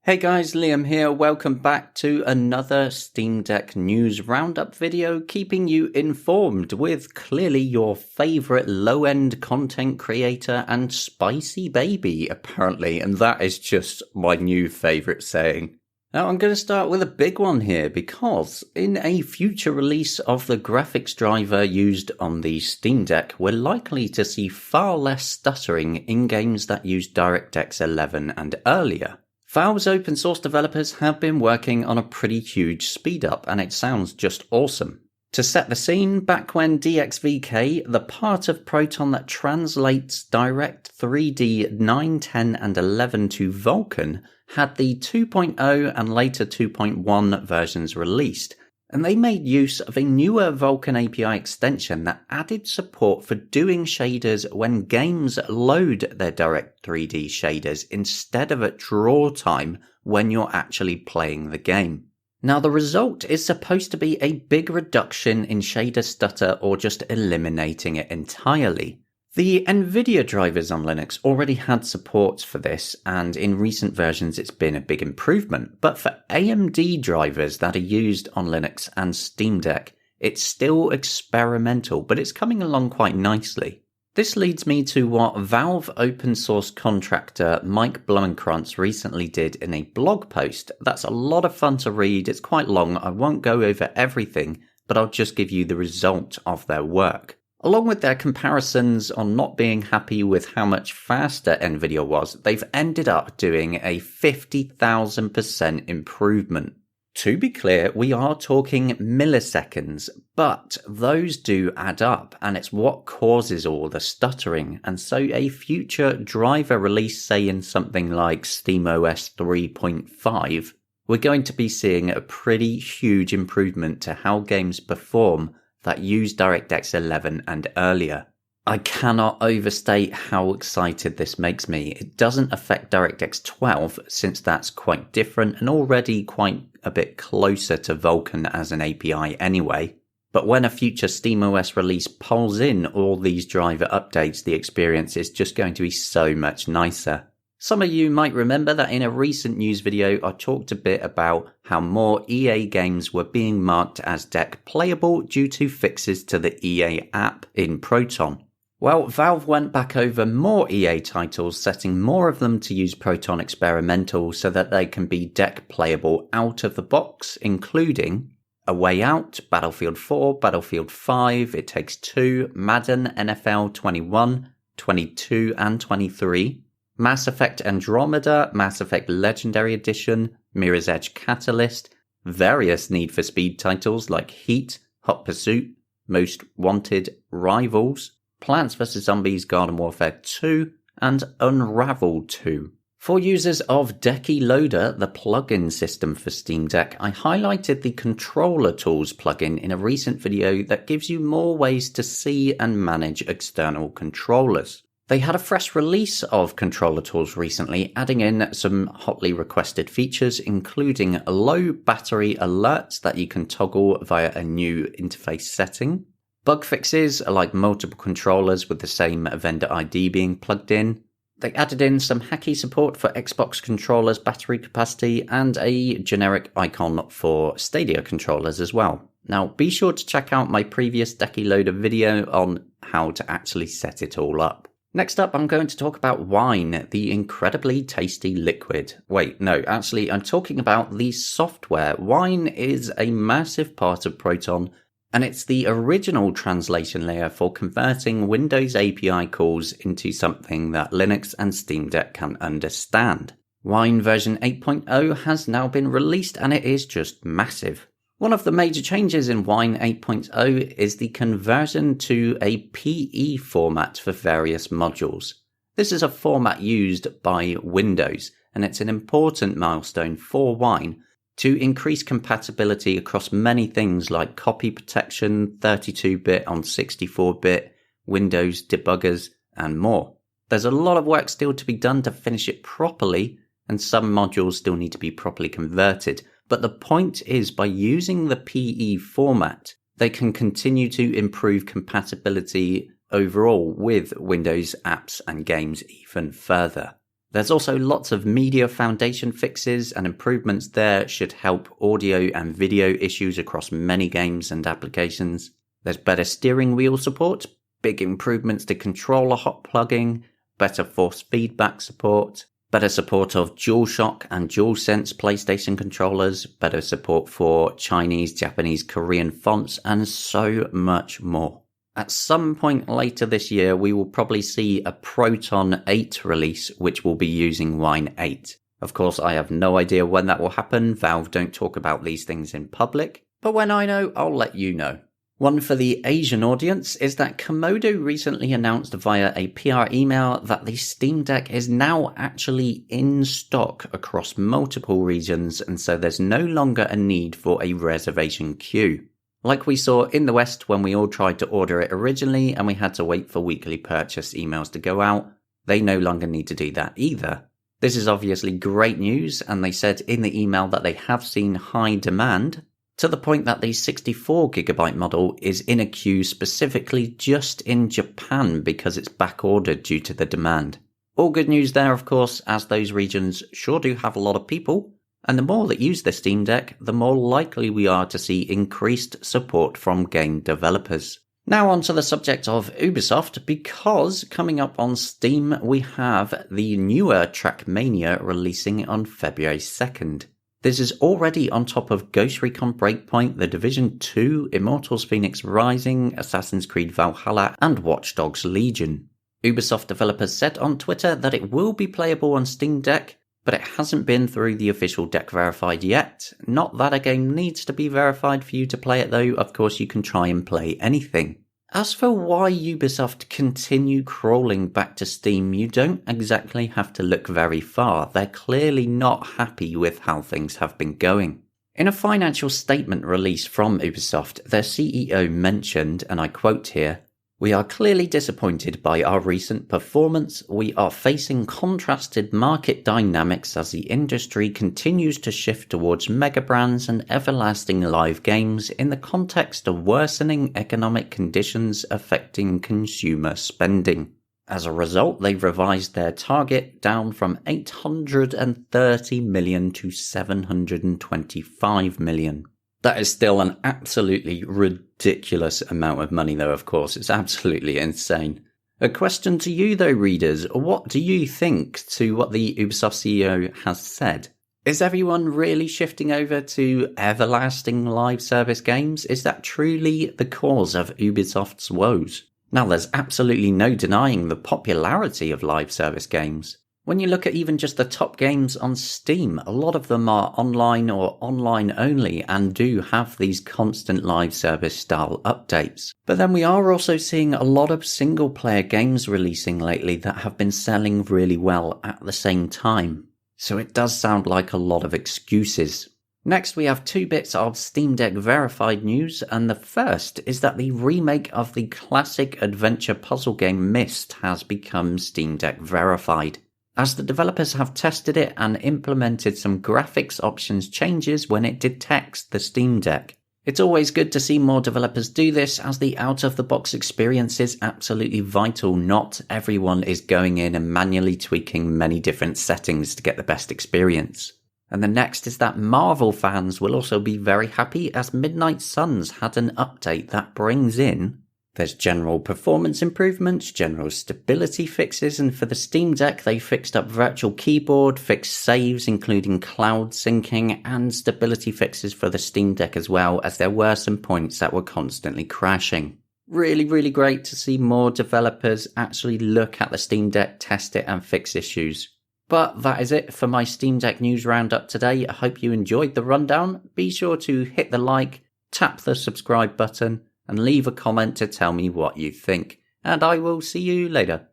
Hey guys, Liam here. Welcome back to another Steam Deck news roundup video, keeping you informed with clearly your favorite low-end content creator and spicy baby, apparently, and that is just my new favorite saying. Now I'm going to start with a big one here because in a future release of the graphics driver used on the Steam Deck, we're likely to see far less stuttering in games that use DirectX 11 and earlier. Valve's open source developers have been working on a pretty huge speed up, and it sounds just awesome. To set the scene, back when DXVK, the part of Proton that translates Direct 3D 9, 10 and 11 to Vulkan, had the 2.0 and later 2.1 versions released, and they made use of a newer Vulkan API extension that added support for doing shaders when games load their Direct 3D shaders instead of at draw time when you're actually playing the game. Now the result is supposed to be a big reduction in shader stutter or just eliminating it entirely. The NVIDIA drivers on Linux already had support for this, and in recent versions it's been a big improvement, but for AMD drivers that are used on Linux and Steam Deck, it's still experimental, but it's coming along quite nicely. This leads me to what Valve open source contractor Mike Blumenkrantz recently did in a blog post. That's a lot of fun to read, it's quite long, I won't go over everything, but I'll just give you the result of their work. Along with their comparisons on not being happy with how much faster NVIDIA was, they've ended up doing a 50,000% improvement. To be clear, we are talking milliseconds, but those do add up, and it's what causes all the stuttering, and so a future driver release, say in something like SteamOS 3.5, we're going to be seeing a pretty huge improvement to how games perform that use DirectX 11 and earlier. I cannot overstate how excited this makes me. It doesn't affect DirectX 12 since that's quite different and already quite a bit closer to Vulkan as an API anyway. But when a future SteamOS release pulls in all these driver updates, the experience is just going to be so much nicer. Some of you might remember that in a recent news video I talked a bit about how more EA games were being marked as deck playable due to fixes to the EA app in Proton. Well, Valve went back over more EA titles, setting more of them to use Proton Experimental so that they can be deck playable out of the box, including A Way Out, Battlefield 4, Battlefield 5, It Takes Two, Madden, NFL 21, 22 and 23, Mass Effect Andromeda, Mass Effect Legendary Edition, Mirror's Edge Catalyst, various Need for Speed titles like Heat, Hot Pursuit, Most Wanted, Rivals, Plants vs. Zombies Garden Warfare 2, and Unravel 2. For users of Decky Loader, the plugin system for Steam Deck, I highlighted the Controller Tools plugin in a recent video that gives you more ways to see and manage external controllers. They had a fresh release of Controller Tools recently, adding in some hotly requested features, including low battery alerts that you can toggle via a new interface setting, bug fixes like multiple controllers with the same vendor ID being plugged in. They added in some hacky support for Xbox controllers' battery capacity and a generic icon for Stadia controllers as well. Now, be sure to check out my previous Decky Loader video on how to actually set it all up. Next up, I'm going to talk about wine, the incredibly tasty liquid. Wait, no, actually, I'm talking about the software. Wine is a massive part of Proton, and it's the original translation layer for converting Windows API calls into something that Linux and Steam Deck can understand. Wine version 8.0 has now been released, and it is just massive. One of the major changes in Wine 8.0 is the conversion to a PE format for various modules. This is a format used by Windows, and it's an important milestone for Wine to increase compatibility across many things like copy protection, 32-bit on 64-bit, Windows debuggers, and more. There's a lot of work still to be done to finish it properly, and some modules still need to be properly converted. But the point is, by using the PE format, they can continue to improve compatibility overall with Windows apps and games even further. There's also lots of media foundation fixes, and improvements there should help audio and video issues across many games and applications. There's better steering wheel support, big improvements to controller hot plugging, better force feedback support, better support of DualShock and DualSense PlayStation controllers, better support for Chinese, Japanese, Korean fonts, and so much more. At some point later this year, we will probably see a Proton 8 release, which will be using Wine 8. Of course, I have no idea when that will happen. Valve don't talk about these things in public, but when I know, I'll let you know. One for the Asian audience is that Komodo recently announced via a PR email that the Steam Deck is now actually in stock across multiple regions, and so there's no longer a need for a reservation queue. Like we saw in the West when we all tried to order it originally and we had to wait for weekly purchase emails to go out, they no longer need to do that either. This is obviously great news, and they said in the email that they have seen high demand, to the point that the 64GB model is in a queue specifically just in Japan because it's back-ordered due to the demand. All good news there, of course, as those regions sure do have a lot of people, and the more that use the Steam Deck, the more likely we are to see increased support from game developers. Now on to the subject of Ubisoft, because coming up on Steam we have the newer Trackmania releasing on February 2nd. This is already on top of Ghost Recon Breakpoint, The Division 2, Immortals Phoenix Rising, Assassin's Creed Valhalla, and Watch Dogs Legion. Ubisoft developers said on Twitter that it will be playable on Steam Deck, but it hasn't been through the official deck verified yet. Not that a game needs to be verified for you to play it though, of course you can try and play anything. As for why Ubisoft continue crawling back to Steam, you don't exactly have to look very far. They're clearly not happy with how things have been going. In a financial statement released from Ubisoft, their CEO mentioned, and I quote here, "We are clearly disappointed by our recent performance. We are facing contrasted market dynamics as the industry continues to shift towards mega brands and everlasting live games in the context of worsening economic conditions affecting consumer spending. As a result, they revised their target down from 830 million to 725 million. That is still an absolutely ridiculous amount of money though, of course. It's absolutely insane. A question to you though, readers. What do you think to what the Ubisoft CEO has said? Is everyone really shifting over to everlasting live service games? Is that truly the cause of Ubisoft's woes? Now, there's absolutely no denying the popularity of live service games. When you look at even just the top games on Steam, a lot of them are online or online only and do have these constant live service style updates. But then we are also seeing a lot of single player games releasing lately that have been selling really well at the same time. So it does sound like a lot of excuses. Next we have 2 bits of Steam Deck verified news, and the first is that the remake of the classic adventure puzzle game Myst has become Steam Deck verified, as the developers have tested it and implemented some graphics options changes when it detects the Steam Deck. It's always good to see more developers do this, as the out-of-the-box experience is absolutely vital. Not everyone is going in and manually tweaking many different settings to get the best experience. And the next is that Marvel fans will also be very happy, as Midnight Suns had an update that brings in there's general performance improvements, general stability fixes, and for the Steam Deck they fixed up virtual keyboard, fixed saves including cloud syncing, and stability fixes for the Steam Deck as well, as there were some points that were constantly crashing. Really great to see more developers actually look at the Steam Deck, test it and fix issues. But that is it for my Steam Deck news roundup today. I hope you enjoyed the rundown. Be sure to hit the like, tap the subscribe button, and leave a comment to tell me what you think. And I will see you later.